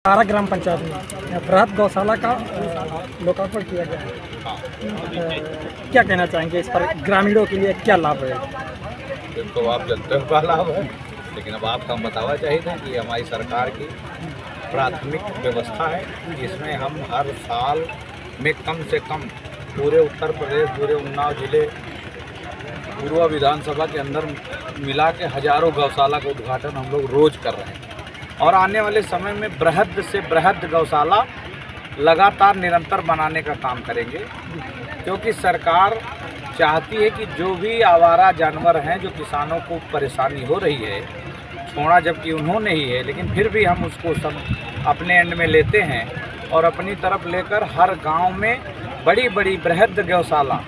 तारा ग्राम पंचायत में बृहद गौशाला का लोकार्पण किया गया है। क्या कहना चाहेंगे इस पर, ग्रामीणों के लिए क्या लाभ है? तो आप जनता का लाभ है, लेकिन अब आपका बतावा चाहिए था कि हमारी सरकार की प्राथमिक व्यवस्था है, जिसमें हम हर साल में कम से कम पूरे उत्तर प्रदेश, पूरे उन्नाव जिले, पूर्व विधानसभा के अंदर मिला के हजारों गौशाला का उद्घाटन हम लोग रोज कर रहे हैं और आने वाले समय में बृहद से बृहद गौशाला लगातार निरंतर बनाने का काम करेंगे, क्योंकि सरकार चाहती है कि जो भी आवारा जानवर हैं, जो किसानों को परेशानी हो रही है, छोड़ा जबकि उन्होंने ही है, लेकिन फिर भी हम उसको सब अपने एंड में लेते हैं और अपनी तरफ लेकर हर गांव में बड़ी बड़ी बृहद गौशाला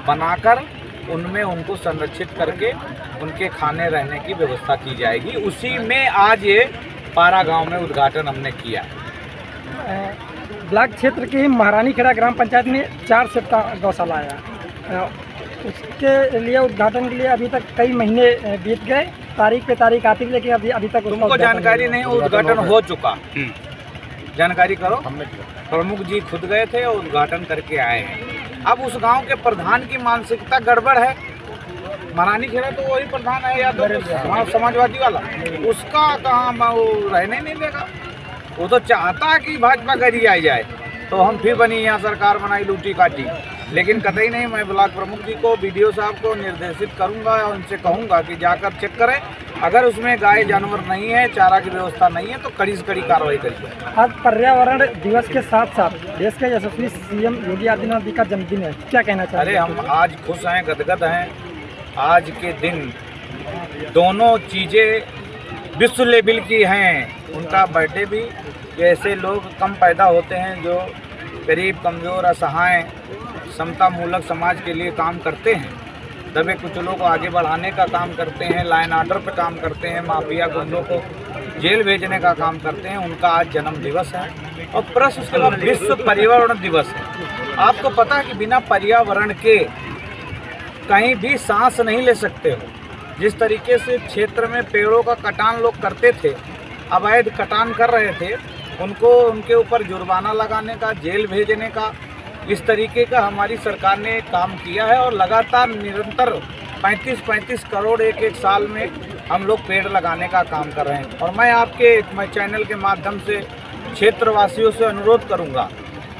बनाकर उनमें उनको संरक्षित करके उनके खाने रहने की व्यवस्था की जाएगी। उसी में आज ये पारा गांव में उद्घाटन हमने किया। ब्लॉक क्षेत्र की महारानी खेड़ा ग्राम पंचायत में 4 सेट का गौशाला आया, उसके लिए उद्घाटन के लिए अभी तक कई महीने बीत गए, तारीख पे तारीख आती है, लेकिन अभी तक उनको जानकारी नहीं, उद्घाटन हो चुका। जानकारी करो, प्रमुख जी खुद गए थे और उद्घाटन करके आए हैं। अब उस गांव के प्रधान की मानसिकता गड़बड़ है। महारानी खेड़ा तो वही प्रधान है, या तो समाजवादी वाला, उसका कहाँ वो रहने नहीं देगा। वो तो चाहता है कि भाजपा गरी आ जाए, तो हम फिर बनी यहाँ सरकार बनाई लूटी काटी, लेकिन कतई नहीं। मैं ब्लॉक प्रमुख जी को, BDO साहब को निर्देशित करूँगा और उनसे कहूँगा कि जाकर चेक करें, अगर उसमें गाय जानवर नहीं है, चारा की व्यवस्था नहीं है, तो कड़ी से कड़ी कार्रवाई करिए। आज पर्यावरण दिवस के साथ साथ देश के यशस्वी CM योगी आदित्यनाथ जी का जन्मदिन है, क्या कहना चाहिए? अरे हम आज खुश हैं, गदगद हैं। आज के दिन दोनों चीज़ें विश्व लेवल की हैं। उनका बर्थडे भी, जैसे लोग कम पैदा होते हैं, जो गरीब, कमज़ोर, असहाय, समता मूलक समाज के लिए काम करते हैं, दबे कुचलों को आगे बढ़ाने का काम करते हैं, लाइन ऑर्डर पर काम करते हैं, माफिया गुंडों को जेल भेजने का काम करते हैं, उनका आज जन्म दिवस है। और प्लस उसके बाद विश्व पर्यावरण दिवस है। आपको पता है कि बिना पर्यावरण के कहीं भी सांस नहीं ले सकते हो। जिस तरीके से क्षेत्र में पेड़ों का कटान लोग करते थे, अवैध कटान कर रहे थे, उनको उनके ऊपर जुर्माना लगाने का, जेल भेजने का, इस तरीके का हमारी सरकार ने काम किया है और लगातार निरंतर 35-35 करोड़ एक साल में हम लोग पेड़ लगाने का काम कर रहे हैं। और मैं आपके चैनल के माध्यम से क्षेत्रवासियों से अनुरोध करूंगा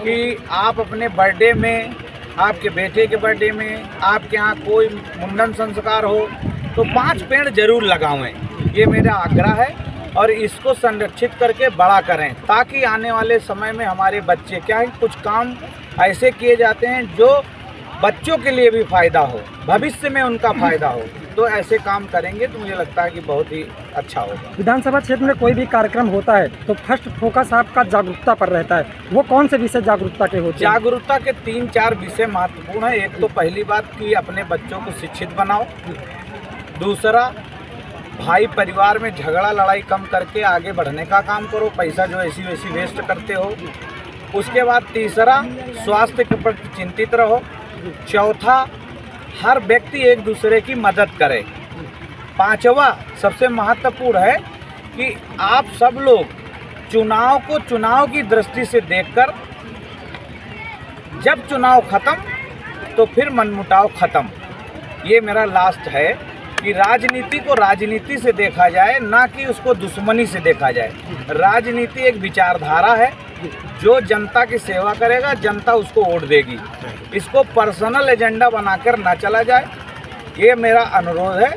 कि आप अपने बर्थडे में, आपके बेटे के बर्थडे में, आपके यहाँ कोई मुंडन संस्कार हो, तो 5 पेड़ जरूर लगावें। ये मेरा आग्रह है और इसको संरक्षित करके बड़ा करें, ताकि आने वाले समय में हमारे बच्चे, क्या है, कुछ काम ऐसे किए जाते हैं जो बच्चों के लिए भी फ़ायदा हो, भविष्य में उनका फ़ायदा हो, तो ऐसे काम करेंगे तो मुझे लगता है कि बहुत ही अच्छा होगा। विधानसभा क्षेत्र में कोई भी कार्यक्रम होता है तो फर्स्ट फोकस आपका जागरूकता पर रहता है, वो कौन से विषय जागरूकता के होते हैं? जागरूकता के 3-4 विषय महत्वपूर्ण है। एक तो पहली बात कि अपने बच्चों को शिक्षित बनाओ, दूसरा भाई परिवार में झगड़ा लड़ाई कम करके आगे बढ़ने का काम करो, पैसा जो ऐसी वैसी वेस्ट करते हो। उसके बाद तीसरा, स्वास्थ्य के प्रति चिंतित रहो। चौथा, हर व्यक्ति एक दूसरे की मदद करे। पांचवा सबसे महत्वपूर्ण है कि आप सब लोग चुनाव को चुनाव की दृष्टि से देखकर, जब चुनाव खत्म तो फिर मनमुटाव खत्म। ये मेरा लास्ट है कि राजनीति को राजनीति से देखा जाए, ना कि उसको दुश्मनी से देखा जाए। राजनीति एक विचारधारा है, जो जनता की सेवा करेगा, जनता उसको वोट देगी। इसको पर्सनल एजेंडा बनाकर ना चला जाए, ये मेरा अनुरोध है।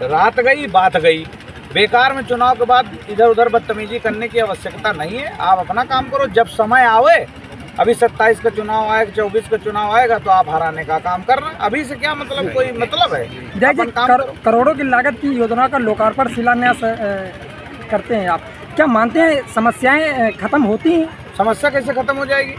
रात गई बात गई, बेकार में चुनाव के बाद इधर उधर बदतमीजी करने की आवश्यकता नहीं है। आप अपना काम करो, जब समय आवे, अभी 27 का चुनाव आएगा, 24 का चुनाव आएगा, तो आप हराने का काम करना। अभी से क्या मतलब, कोई मतलब है? अपन काम करो। करोड़ों की लागत की योजना का लोकार्पण, शिलान्यास करते हैं आप, क्या मानते हैं समस्याएं खत्म होती हैं? समस्या कैसे खत्म हो जाएगी?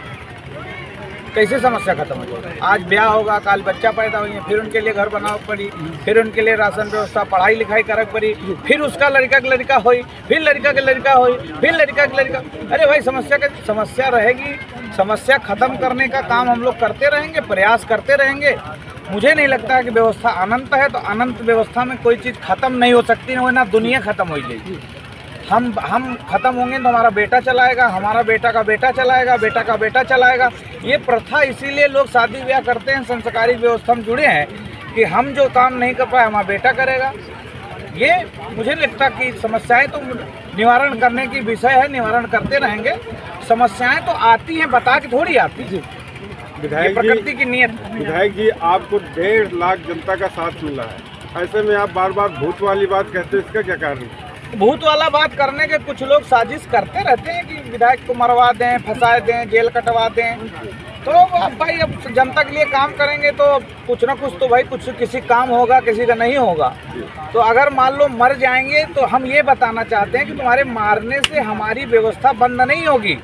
कैसे समस्या खत्म हो जाएगी? आज ब्याह होगा, कल बच्चा पैदा हुई है, फिर उनके लिए घर बनाना पड़ी, फिर उनके लिए राशन व्यवस्था, पढ़ाई लिखाई करना पड़ी, फिर उसका लड़का के लड़का हुई, फिर लड़का के लड़का हुई, फिर लड़का के लड़का। अरे भाई, समस्या रहेगी। समस्या खत्म करने का काम हम लोग करते रहेंगे, प्रयास करते रहेंगे। मुझे नहीं लगता है कि व्यवस्था अनंत है, तो अनंत व्यवस्था में कोई चीज़ खत्म नहीं हो सकती, वरना दुनिया खत्म हो जाएगी। हम खत्म होंगे तो हमारा बेटा चलाएगा, हमारा बेटा का बेटा चलाएगा, बेटा का बेटा चलाएगा। ये प्रथा इसीलिए लोग शादी ब्याह करते हैं, संस्कारी व्यवस्था में जुड़े हैं कि हम जो काम नहीं कर पाए हमारा बेटा करेगा। ये मुझे लगता कि समस्याएं तो निवारण करने की विषय है, निवारण करते रहेंगे। समस्याएं तो आती हैं, बता के थोड़ी आती है, ये प्रकृति की नियत है। विधायक जी, आपको 1.5 लाख जनता का साथ मिला है, ऐसे में आप बार बार भूत वाली बात कहते हैं, इसका क्या कारण है? भूत वाला बात करने के कुछ लोग साजिश करते रहते हैं कि विधायक को मरवा दें, फंसा दें, जेल कटवा दें। तो अब भाई अब जनता के लिए काम करेंगे तो कुछ ना कुछ तो भाई कुछ किसी काम होगा, किसी का नहीं होगा। तो अगर मान लो मर जाएंगे तो हम ये बताना चाहते हैं कि तुम्हारे मारने से हमारी व्यवस्था बंद नहीं होगी,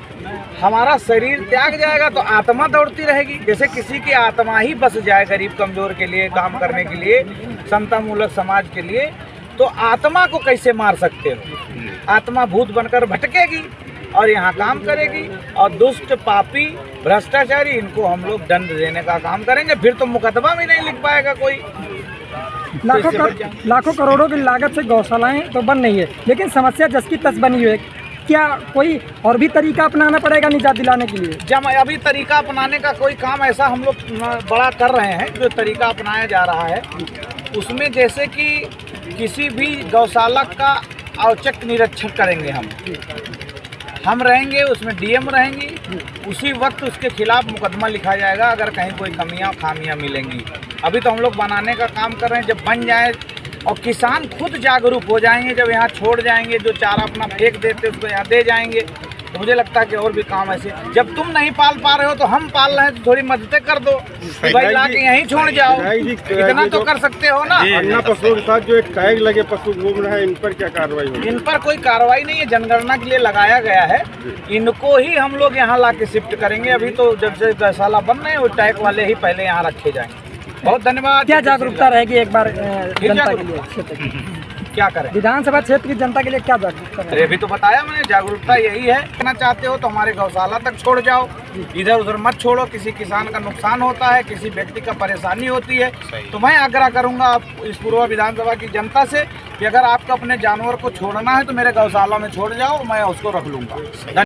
हमारा शरीर त्याग जाएगा तो आत्मा दौड़ती रहेगी। जैसे किसी की आत्मा ही बस जाए गरीब कमजोर के लिए, काम करने के लिए, समतामूलक समाज के लिए, तो आत्मा को कैसे मार सकते हो? आत्मा भूत बनकर भटकेगी और यहाँ काम करेगी, और दुष्ट पापी भ्रष्टाचारी इनको हम लोग दंड देने का काम करेंगे। फिर तो मुकदमा भी नहीं लिख पाएगा कोई। लाखों करोड़ों की लागत से गौशालाएं तो बन रही है, लेकिन समस्या जस की तस बनी हुई है। क्या कोई और भी तरीका अपनाना पड़ेगा निजात दिलाने के लिए? जब अभी तरीका अपनाने का कोई काम ऐसा हम लोग बड़ा कर रहे हैं, जो तरीका अपनाया जा रहा है उसमें जैसे कि किसी भी गौशाला का औचक निरीक्षण करेंगे हम रहेंगे, उसमें डीएम रहेंगी, उसी वक्त उसके खिलाफ मुकदमा लिखा जाएगा अगर कहीं कोई कमियां खामियां मिलेंगी। अभी तो हम लोग बनाने का काम कर रहे हैं, जब बन जाए और किसान खुद जागरूक हो जाएंगे, जब यहाँ छोड़ जाएंगे, जो चारा अपना फेंक देते उसको यहाँ दे जाएंगे, तो मुझे लगता है कि और भी काम ऐसे, जब तुम नहीं पाल पा रहे हो तो हम पाल रहे हैं तो थोड़ी मदद कर दो, भाई ला के यहीं छोड़ जाओ, इतना तो कर सकते हो ना। अन्ना पशुओं के साथ जो एक टैग लगे पशु घूम रहे हैं, इन पर क्या कार्रवाई होगी? इन पर कोई कार्रवाई नहीं है, जनगणना के लिए लगाया गया है, इनको ही हम लोग यहाँ ला के शिफ्ट करेंगे। अभी तो जब से गौशाला बन रहे हैं वो टैग वाले ही पहले यहाँ रखे जाएंगे। बहुत धन्यवाद। क्या जागरूकता रहेगी एक बार जनता के लिए, क्षेत्र की? क्या करें, विधानसभा क्षेत्र की जनता के लिए क्या जागरूकता अरे अभी तो बताया मैंने, जागरूकता यही है। करना चाहते हो तो हमारे गौशाला तक छोड़ जाओ, इधर उधर मत छोड़ो। किसी किसान का नुकसान होता है, किसी व्यक्ति का परेशानी होती है, तो मैं आग्रह करूंगा इस पूर्व विधानसभा की जनता से कि अगर आपको अपने जानवर को छोड़ना है तो मेरे गौशाला में छोड़ जाओ, मैं उसको रख लूंगा।